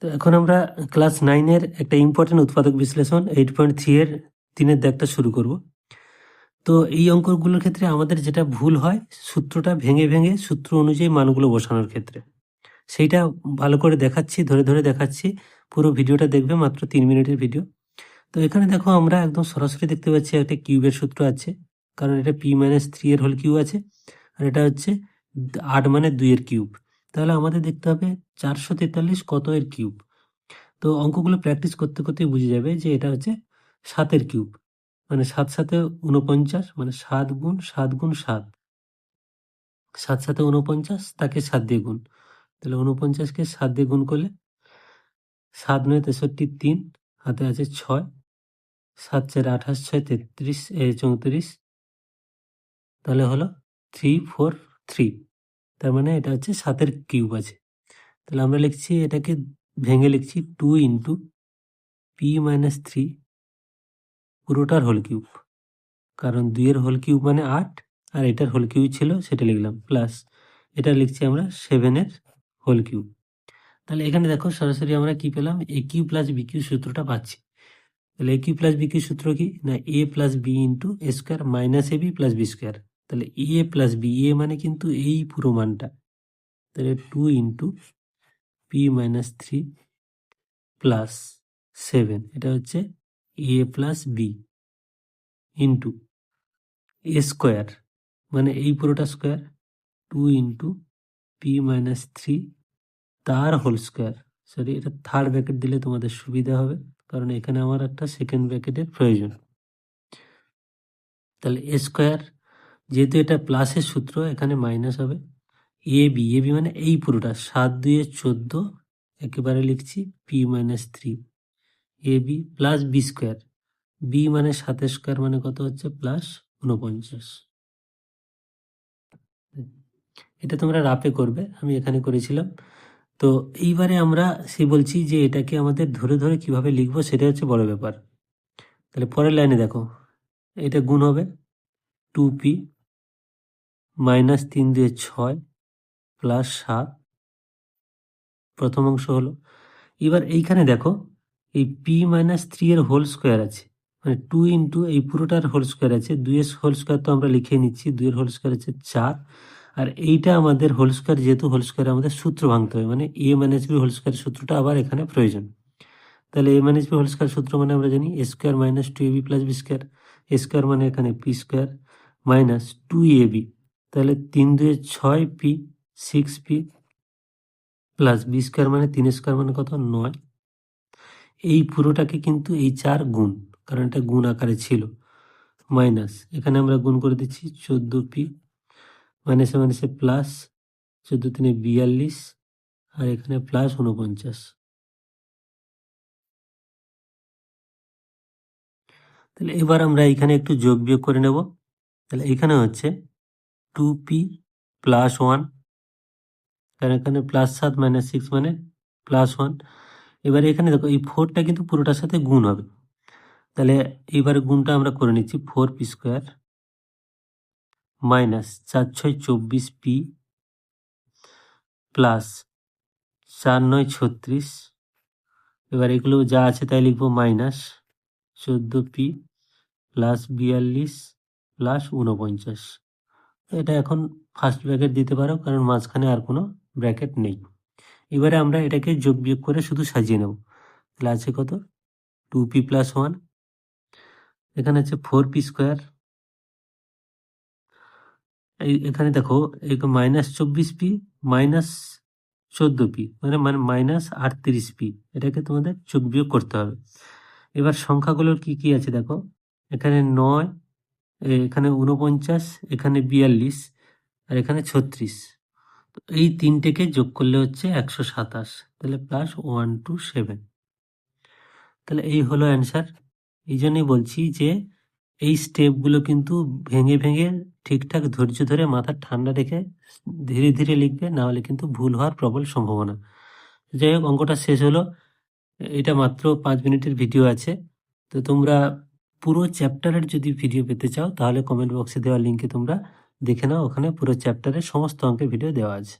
তো এখন আমরা ক্লাস 9-এর একটা ইম্পর্টেন্ট উৎপাদক বিশ্লেষণ 8.3 এর 3-এর দাগটা শুরু করব। তো এই অঙ্কগুলোর ক্ষেত্রে আমাদের যেটা ভুল হয়, সূত্রটা ভেঙে ভেঙে সূত্র অনুযায়ী মানগুলো বসানোর ক্ষেত্রে। সেইটা ভালো করে দেখাচ্ছি, ধরে ধরে দেখাচ্ছি। পুরো ভিডিওটা দেখবে, মাত্র 3 মিনিটের ভিডিও। তো এখানে দেখো আমরা একদম সরাসরি দেখতে পাচ্ছি একটা কিউবের সূত্র আছে, কারণ এটা p-3 এর হোল কিউব আছে, আর এটা হচ্ছে 8 মানে 2 এর কিউব। তাহলে আমাদের দেখতে হবে 443 কত এর কিউব। তো অঙ্কগুলো প্র্যাকটিস করতে করতেই বুঝে যাবে যে এটা হচ্ছে 7 এর কিউব, মানে 7 7 49, মানে 7 গুণ 7 গুণ 7, 7 7 49, তাকে 7 দিয়ে গুণ। তাহলে 49-কে 7 দিয়ে গুণ করলে 7 9 63, 3 হাতে আছে 6, 7 4 28, 6 33 34, তাহলে হলো 343। তার মানে এটা হচ্ছে 7 এর কিউব আছে। তাহলে আমরা লিখছি, এটাকে ভেঙে লিখছি 2 ইন্টু p-3 পুরোটার হোল কিউব, কারণ 2 এর হোল কিউব মানে 8, আর এটার হোল কিউব ছিল সেটা লিখলাম, প্লাস এটা লিখছি আমরা 7 এর হোল কিউব। তাহলে এখানে দেখো সরাসরি আমরা কি পেলাম, এ কিউ প্লাস বি কিউ সূত্রটা পাচ্ছি। তাহলে এ কিউ প্লাস বি কিউ সূত্র কি না, এ প্লাস বি ইন্টু এ স্কোয়ার মাইনাস এ বি প্লাস বি স্কোয়ার। তাহলে এ প্লাস বি, এ মানে কিন্তু এই পুরো মানটা, তাহলে 2 ইন্টু p-3 প্লাস 7, এটা হচ্ছে এ প্লাস বি ইন্টু এ স্কোয়ার, মানে এই পুরোটা স্কোয়ার, 2 ইন্টু p-3 তার হোল স্কোয়ার। সরি, এটা থার্ড ব্র্যাকেট দিলে তোমাদের সুবিধা হবে, কারণ এখানে আমার একটা সেকেন্ড ব্র্যাকেটের প্রয়োজন। তাহলে এ স্কোয়ার, যেহেতু এটা প্লাসের সূত্র, এখানে মাইনাস হবে। এ বি মানে এই পুরোটা 7 2 14, একেবারে লিখছি p-3 a b plus B square, b মানে 7 স্কোয়ার মানে কত হচ্ছে প্লাস 49। এটা তোমরা রাপে করবে, আমি এখানে করেছিলাম। তো এইবারে আমরা বলছি যে এটাকে আমাদের ধরে ধরে কিভাবে লিখবো, সেটা হচ্ছে বড় ব্যাপার। তাহলে পরের লাইনে দেখো, এটা গুণ হবে 2p -3 2 6 প্লাস 7, প্রথম অংশ হলো। এবার এইখানে দেখো এই p-3 এর হোল স্কোয়ার আছে, মানে 2 ইন্টু এই পুরোটার হোল স্কোয়ার আছে, 2 এর হোল স্কোয়ার তো আমরা লিখে নিচ্ছি, 2 এর হোল স্কোয়ার আছে 4, আর এইটা আমাদের হোল স্কোয়ার, যেহেতু হোল স্কোয়ার আমাদের সূত্র ভাঙতে হবে, মানে a - b হোল স্কোয়ার সূত্রটা আবার এখানে প্রয়োজন। তাহলে a - b হোল স্কোয়ার সূত্র মানে আমরা জানি a square minus 2ab plus B square, A square মানে এখানে p স্কোয়ার মাইনাস 2ab, তাহলে 3 2 6p 6p plus B square মানে 3 স্কোয়ার মানে কত 9। এই পুরোটাকে কিন্তু এই 4 গুণ, কারণ এটা গুণ আকারে ছিল, মাইনাস এখানে আমরা গুণ করে দিচ্ছি 14p, মাইনাসে মাইনাসে প্লাস 14 3 42, আর এখানে প্লাস 49। তাহলে এবার আমরা এখানে একটু যোগ বিয়োগ করে নেব। তাহলে এখানে হচ্ছে 2p প্লাস 1, কারণ এখানে প্লাস 7 মাইনাস 6 মানে প্লাস 1। এবারে এখানে দেখো এই 4টা কিন্তু পুরোটার সাথে গুণ হবে, তাহলে এইবারে গুণটা আমরা করে নিচ্ছি 4p square minus 4 6 24p plus 4 9 36, এবার এগুলো যা আছে তাই লিখবো, মাইনাস 14p প্লাস 42 প্লাস 49। এটা এখন ফার্স্ট ব্র্যাকেট দিতে পারো, কারণ মাঝখানে আর কোনো ব্র্যাকেট নেই। এবারে আমরা এটাকে যোগ বিয়োগ করে শুধু সাজিয়ে নেব। তাহলে আছে কত 2p প্লাস 1, এখানে আছে 4p স্কোয়ার, এখানে দেখো মাইনাস 24p মাইনাস 14p মানে মাইনাস 38p, এটাকে তোমাদের যোগ বিয়োগ করতে হবে। এবার সংখ্যাগুলোর কি কি আছে দেখো, এখানে 9, এখানে 49, এখানে 42, আর এখানে 36। এই তিনটেকে যোগ করলে হচ্ছে 127, তাহলে প্লাস 127। তাহলে এই হলো অ্যান্সার। এই জন্যই বলছি যে এই স্টেপগুলো কিন্তু ভেঙে ভেঙে ঠিকঠাক ধৈর্য ধরে মাথা ঠান্ডা রেখে ধীরে ধীরে লিখবে, না হলে কিন্তু ভুল হওয়ার প্রবল সম্ভাবনা। যাই হোক, অঙ্কটা শেষ হলো। এটা মাত্র 5 মিনিটের ভিডিও আছে। তো তোমরা পুরো চ্যাপ্টারের যদি ভিডিও পেতে চাও, তাহলে কমেন্ট বক্সে দেওয়া লিঙ্কে তোমরা দেখে নাও, ওখানে পুরো চ্যাপ্টারের সমস্ত অঙ্কের ভিডিও দেওয়া আছে।